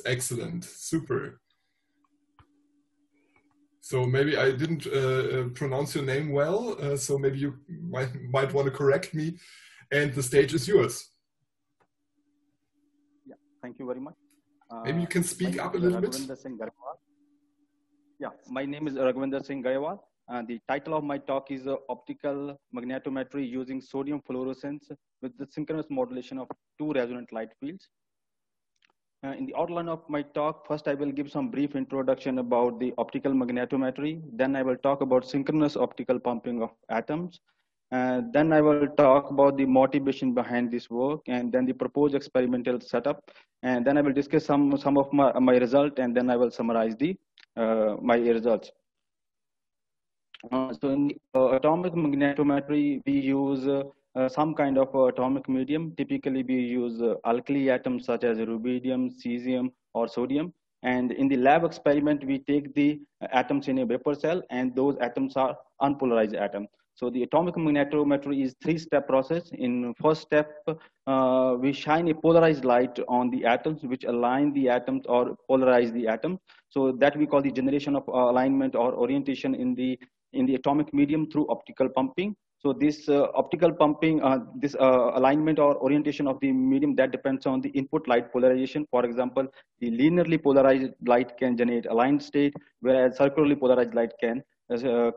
excellent, super. So maybe I didn't pronounce your name well, so maybe you might want to correct me, and the stage is yours. Yeah, thank you very much. Maybe you can speak up a little bit. Yeah, my name is Raghwinder Singh Grewal. The title of my talk is Optical Magnetometry using Sodium Fluorescence with the Synchronous Modulation of 2 Resonant Light Fields. In the outline of my talk, first I will give some brief introduction about the optical magnetometry. Then I will talk about synchronous optical pumping of atoms. Then I will talk about the motivation behind this work, and then the proposed experimental setup. And then I will discuss some of my result, and then I will summarize my results. So in the atomic magnetometry, we use some kind of atomic medium. Typically, we use alkali atoms such as rubidium, cesium, or sodium. And in the lab experiment, we take the atoms in a vapor cell, and those atoms are unpolarized atoms. So the atomic magnetometry is 3-step process. In first step, we shine a polarized light on the atoms, which align the atoms or polarize the atom. So that we call the generation of alignment or orientation in the atomic medium through optical pumping. So this optical pumping, this alignment or orientation of the medium, that depends on the input light polarization. For example, the linearly polarized light can generate aligned state, whereas circularly polarized light can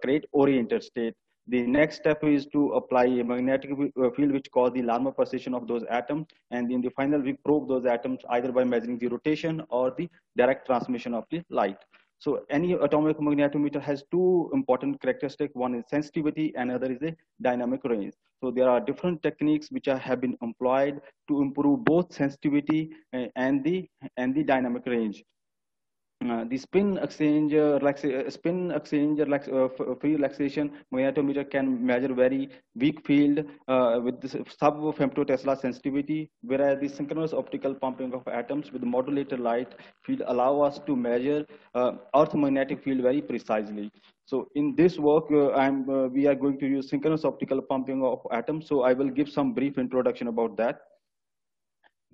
create oriented state. The next step is to apply a magnetic field which causes the Larmor pulsation of those atoms. And in the final, we probe those atoms either by measuring the rotation or the direct transmission of the light. So any atomic magnetometer has 2 important characteristics. One is sensitivity, and other is a dynamic range. So there are different techniques which have been employed to improve both sensitivity and the dynamic range. The spin exchange free relaxation magnetometer can measure very weak field with this sub-femtotesla sensitivity, whereas the synchronous optical pumping of atoms with modulated light field allow us to measure Earth magnetic field very precisely. So in this work, we are going to use synchronous optical pumping of atoms. So I will give some brief introduction about that.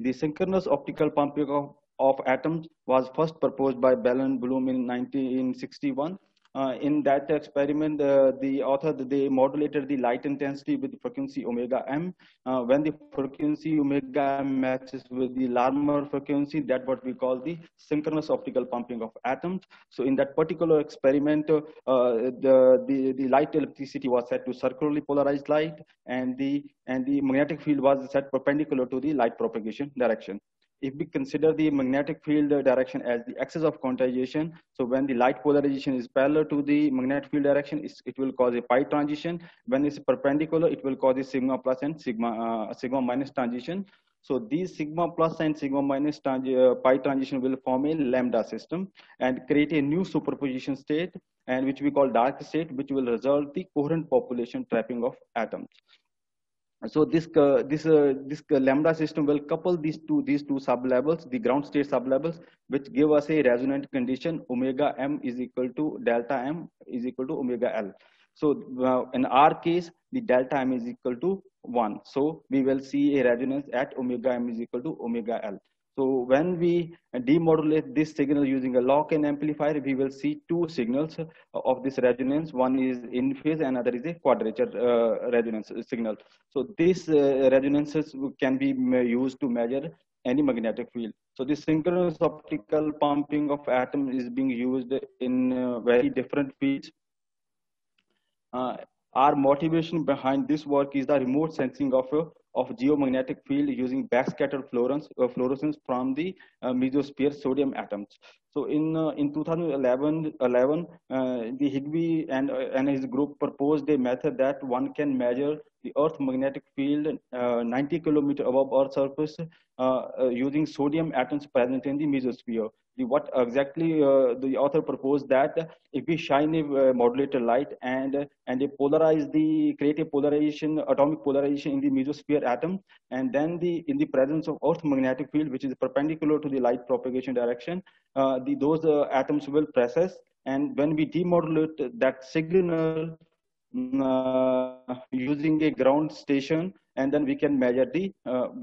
The synchronous optical pumping of atoms was first proposed by Bell and Bloom in 1961. In that experiment, the author, they modulated the light intensity with the frequency omega m. When the frequency omega m matches with the Larmor frequency, that's what we call the synchronous optical pumping of atoms. So in that particular experiment, the light electricity was set to circularly polarized light, and the magnetic field was set perpendicular to the light propagation direction. If we consider the magnetic field direction as the axis of quantization, so when the light polarization is parallel to the magnetic field direction, it will cause a pi transition. When it's perpendicular, it will cause a sigma plus and sigma minus transition. So these sigma plus and sigma minus pi transition will form a lambda system and create a new superposition state, and which we call dark state, which will result the coherent population trapping of atoms. So this lambda system will couple these two sublevels, the ground state sublevels, which give us a resonant condition. Omega m is equal to delta m is equal to omega L. So in our case, the delta m is equal to 1. So we will see a resonance at omega m is equal to omega L. So when we demodulate this signal using a lock-in amplifier, we will see 2 signals of this resonance. One is in phase, and another is a quadrature resonance signal. So these resonances can be used to measure any magnetic field. So this synchronous optical pumping of atoms is being used in very different fields. Our motivation behind this work is the remote sensing of geomagnetic field using backscattered fluorescence from the mesosphere sodium atoms. So in 2011, the Higby and his group proposed a method that one can measure the Earth magnetic field 90 kilometers above Earth's surface using sodium atoms present in the mesosphere. What exactly the author proposed that if we shine a modulated light and create a polarization, atomic polarization in the mesosphere atom, and then in the presence of Earth magnetic field, which is perpendicular to the light propagation direction, those atoms will precess, and when we demodulate that signal using a ground station, and then we can measure the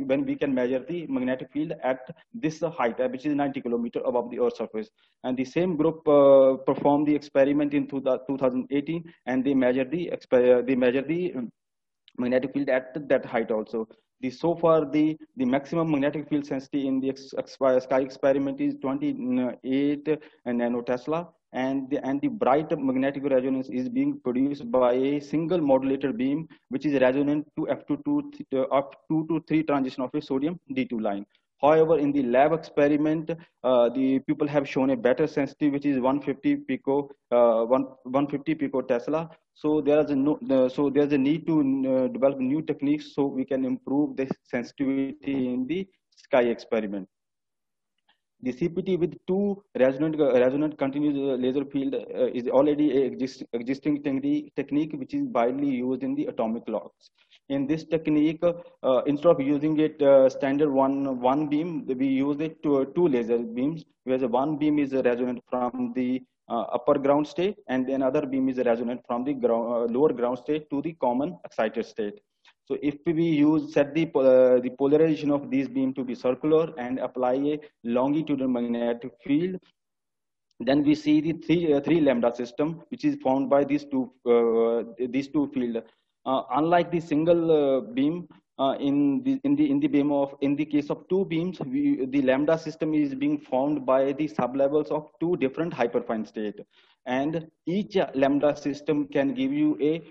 when we can measure the magnetic field at this height, which is 90 kilometers above the Earth's surface. And the same group performed the experiment in 2018, and they measured the magnetic field at that height also. So far the maximum magnetic field sensitivity in the sky experiment is 28 nanotesla, and the bright magnetic resonance is being produced by a single modulator beam, which is resonant to up 2 to 3 transition of a sodium D2 line. However, in the lab experiment, the people have shown a better sensitivity, which is 150 picotesla. So there's a need to develop new techniques so we can improve the sensitivity in the sky experiment. The CPT with 2 resonant continuous laser field is already an existing technique which is widely used in the atomic clocks. In this technique, instead of using it standard one beam, we use it to 2 laser beams, where the one beam is resonant from the upper ground state, and then other beam is resonant from the lower ground state to the common excited state. So if we set the polarization of these beams to be circular and apply a longitudinal magnetic field, then we see the three lambda system, which is formed by these two fields. Unlike the single beam, in the case of 2 beams, the lambda system is being formed by the sublevels of 2 different hyperfine states, and each lambda system can give you a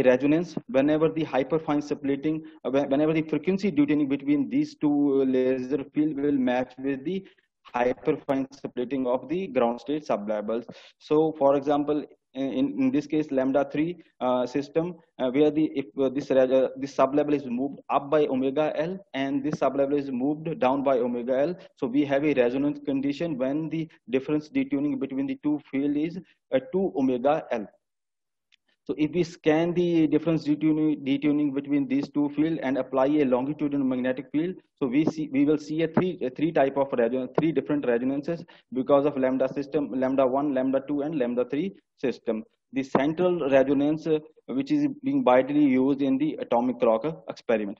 resonance whenever the hyperfine splitting, whenever the frequency tuning between these 2 laser field will match with the hyperfine splitting of the ground state sublevels. So, for example, in this case, lambda 3 system, where this sublevel is moved up by omega L and this sublevel is moved down by omega L. So we have a resonance condition when the difference detuning between the 2 field is 2 omega L. So if we scan the difference detuning between these 2 fields and apply a longitudinal magnetic field, so we will see a three type of resonance, 3 different resonances because of lambda system, lambda 1, lambda 2, and lambda 3 system. The central resonance, which is being widely used in the atomic clock experiment.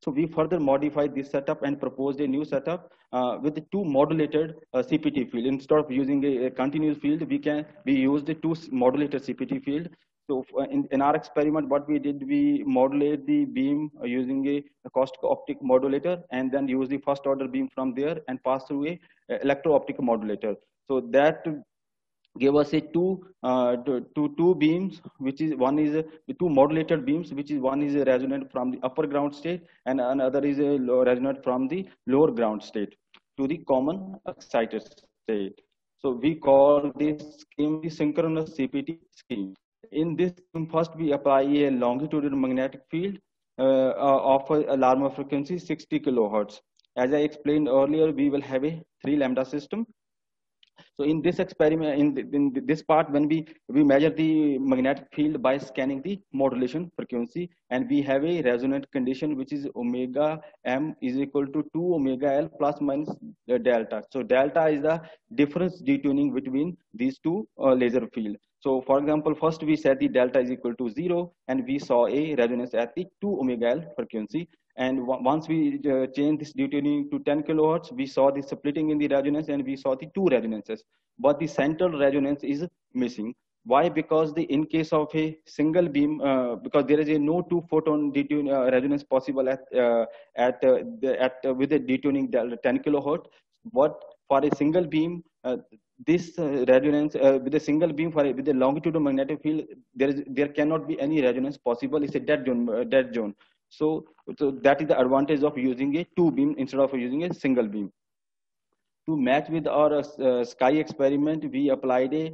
So we further modified this setup and proposed a new setup with the 2 modulated CPT field. Instead of using a continuous field, we used the 2 modulated CPT field. So in our experiment, what we did, we modulate the beam using a acoustic optic modulator, and then use the first order beam from there and pass through a electro-optic modulator. So that gave us a two beams, which is one is the 2 modulated beams, which is one is a resonant from the upper ground state and another is a resonant from the lower ground state to the common excited state. So we call this scheme the synchronous CPT scheme. In this scheme, first we apply a longitudinal magnetic field of a alarm frequency 60 kilohertz. As I explained earlier, we will have a 3 lambda system. So in this experiment, in this part, when we measure the magnetic field by scanning the modulation frequency, and we have a resonant condition, which is omega m is equal to 2 omega L plus minus delta. So delta is the difference detuning between these 2 laser field. So for example, first we set the delta is equal to 0, and we saw a resonance at the 2 omega L frequency. And once we change this detuning to 10 kilohertz, we saw the splitting in the resonance and we saw the 2 resonances. But the central resonance is missing. Why? Because in case of a single beam, because there is no 2 photon resonance possible with the detuning 10 kilohertz. But for a single beam, this resonance with a single beam with a longitudinal magnetic field, there cannot be any resonance possible. It's a dead zone. So that is the advantage of using a 2 beam instead of using a single beam. To match with our sky experiment, we applied a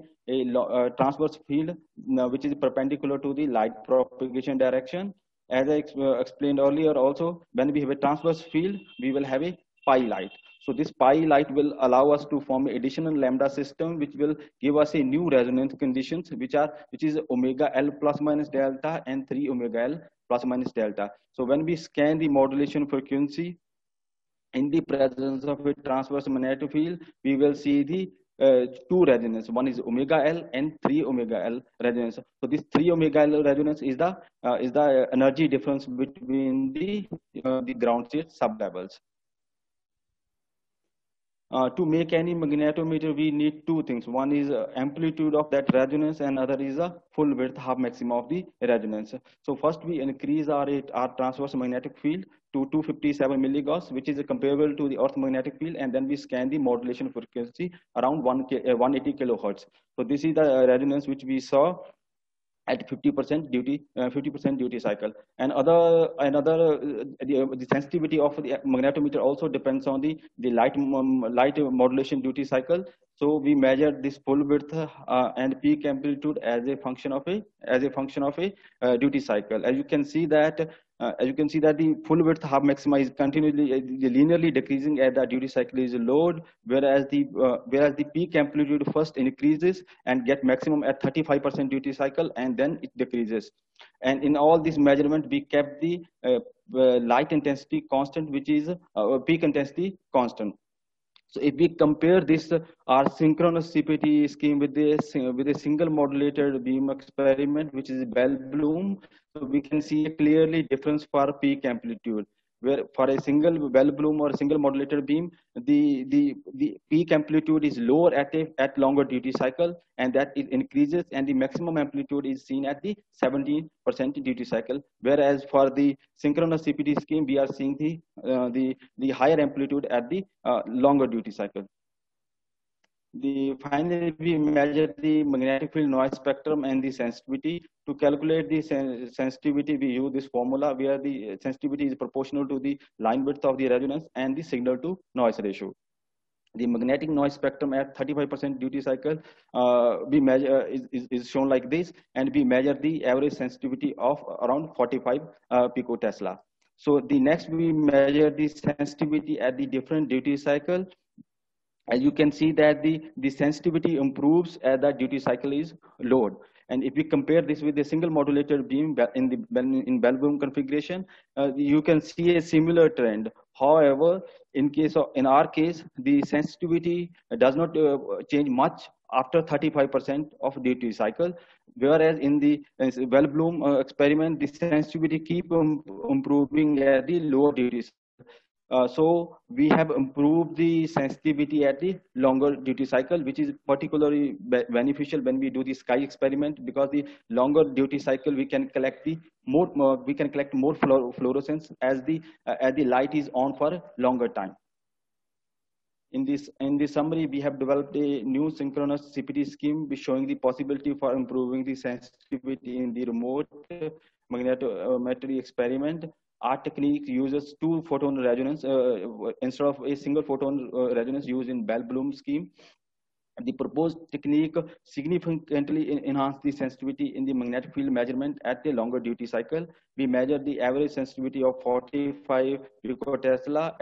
transverse field which is perpendicular to the light propagation direction. As I explained earlier also, when we have a transverse field, we will have a pi light. So this pi light will allow us to form an additional lambda system, which will give us a new resonance conditions, which is omega L plus minus delta and 3 omega L plus minus delta. So when we scan the modulation frequency in the presence of a transverse magnetic field, we will see the two resonance. One is omega L and 3 omega L resonance. So this 3 omega L resonance is the energy difference between the ground state sublevels. To make any magnetometer, we need two things. One is amplitude of that resonance, and other is a full width half maximum of the resonance. So first we increase our transverse magnetic field to 257 milligauss, which is comparable to the Earth magnetic field, and then we scan the modulation frequency around 180 kilohertz. So this is the resonance which we saw at 50% duty cycle. And the sensitivity of the magnetometer also depends on the light modulation duty cycle. So we measure this full width and peak amplitude as a function of a duty cycle. As you can see that the full width half maxima is continuously linearly decreasing as the duty cycle is lowered, whereas the peak amplitude first increases and get maximum at 35% duty cycle, and then it decreases. And in all these measurements, we kept the light intensity constant, which is peak intensity constant. So if we compare this, our synchronous CPT scheme with a single modulated beam experiment, which is Bell Bloom, so we can see a clearly difference for peak amplitude. Where for a single Bell Bloom or a single modulated beam, the peak amplitude is lower at longer duty cycle, and that it increases, and the maximum amplitude is seen at the 17% duty cycle. Whereas for the synchronous CPT scheme, we are seeing the higher amplitude at the longer duty cycle. Finally, we measure the magnetic field noise spectrum and the sensitivity. To calculate the sensitivity, we use this formula where the sensitivity is proportional to the line width of the resonance and the signal to noise ratio. The magnetic noise spectrum at 35% duty cycle we measure is shown like this, and we measure the average sensitivity of around 45 picotesla. So the next we measure the sensitivity at the different duty cycle. As you can see that the sensitivity improves as the duty cycle is lowered. And if we compare this with a single modulated beam in Bell Bloom configuration, you can see a similar trend. However, in our case, the sensitivity does not change much after 35% of duty cycle, whereas in the Bell Bloom experiment, the sensitivity keep improving at the lower duty cycle. So we have improved the sensitivity at the longer duty cycle, which is particularly beneficial when we do the sky experiment, because the longer duty cycle we can collect more fluorescence as the light is on for a longer time. In this summary, we have developed a new synchronous CPT scheme showing the possibility for improving the sensitivity in the remote magnetometry experiment. Our technique uses two photon resonance instead of a single photon resonance used in Bell Bloom scheme. The proposed technique significantly enhanced the sensitivity in the magnetic field measurement at the longer duty cycle. We measured the average sensitivity of 45 picotesla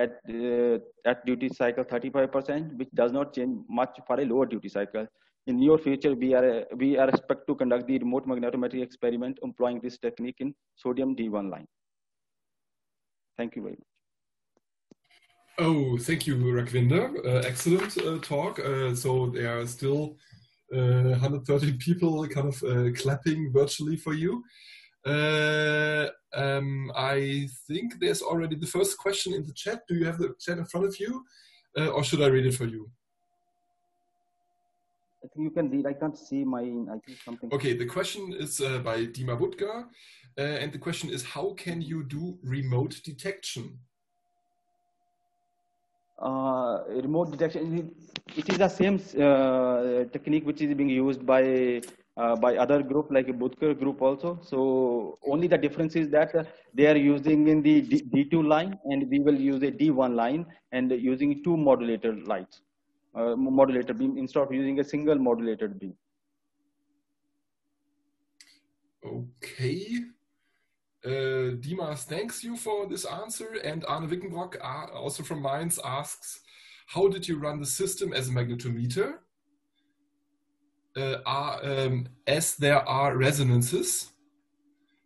at duty cycle 35%, which does not change much for a lower duty cycle. In near future, we are expect to conduct the remote magnetometry experiment employing this technique in sodium D1 line. Thank you very much. Oh, thank you, Raghwinder. Excellent talk. So there are still 130 people kind of clapping virtually for you. I think there's already the first question in the chat. Do you have the chat in front of you? Or should I read it for you? I think you can read. I can't see mine. I think something. Okay, the question is by Dima Budga. And the question is, how can you do remote detection? Remote detection, it is the same technique which is being used by other group like a Budker group also. So only the difference is that they are using in the D2 line, and we will use a D1 line and using two modulator lights, modulator beam instead of using a single modulated beam. Okay. Dimas thanks you for this answer, and Arne Wickenbrock, also from Mainz, asks, how did you run the system as a magnetometer? As there are resonances,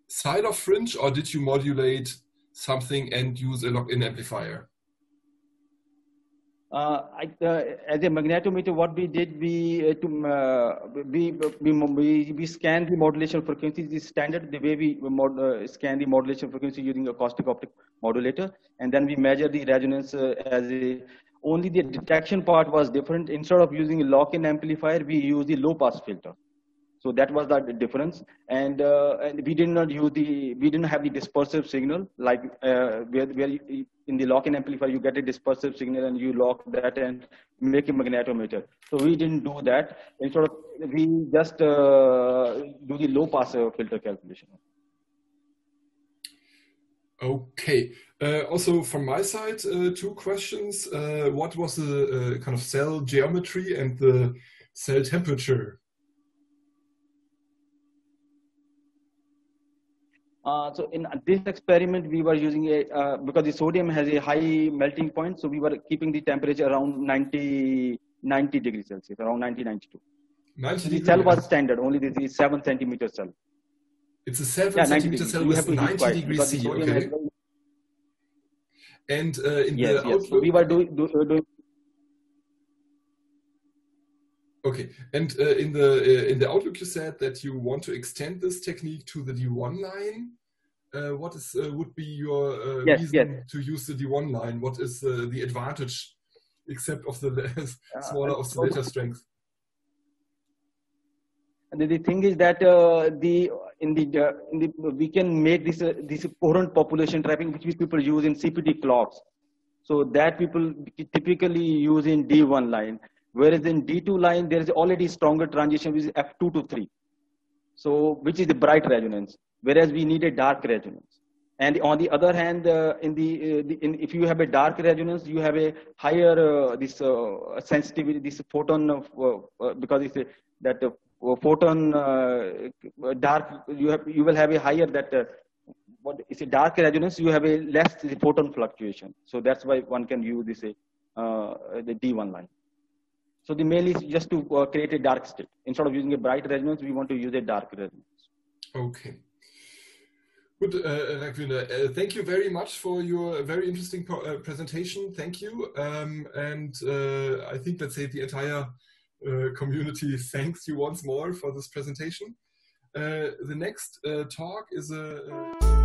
side of fringe, or did you modulate something and use a lock-in amplifier? As a magnetometer, what we did, we scanned the modulation frequencies, the standard, the way we scan the modulation frequency using acoustic optic modulator, and then we measure the resonance only the detection part was different. Instead of using a lock-in amplifier, we use the low-pass filter. So that was the difference, and we did not use we didn't have the dispersive signal like where in the lock-in amplifier you get a dispersive signal and you lock that and make a magnetometer. So we didn't do that. Instead of we just do the low-pass filter calculation. Okay. Also from my side, two questions. What was the kind of cell geometry and the cell temperature? So in this experiment, we were using because the sodium has a high melting point, so we were keeping the temperature around 90 degrees Celsius, around 92. 90 the cell was standard, only this is 7 centimeter cell. It's a 7 centimeter cell with 90 degrees C, okay. And in the outlook, so we were doing. Okay, and in the outlook, you said that you want to extend this technique to the D1 line. What would be your reason to use the D1 line? What is the advantage, except of the smaller oscillator strength? The thing is that we can make this coherent population trapping, which people use in CPT clocks. So that people typically use in D1 line. Whereas in D2 line, there is already stronger transition, which is F2 to 3. So, which is the bright resonance, whereas we need a dark resonance. And on the other hand, if you have a dark resonance, you have a higher sensitivity, this photon of because it's that photon dark. You will have a higher what is a dark resonance. You have a less photon fluctuation. So that's why one can use this the D1 line. So the main is just to create a dark state. Instead of using a bright resonance, we want to use a dark resonance. Okay. Good, Raghwinder. Thank you very much for your very interesting presentation. Thank you. And I think, let's say, the entire community thanks you once more for this presentation. The next talk is a...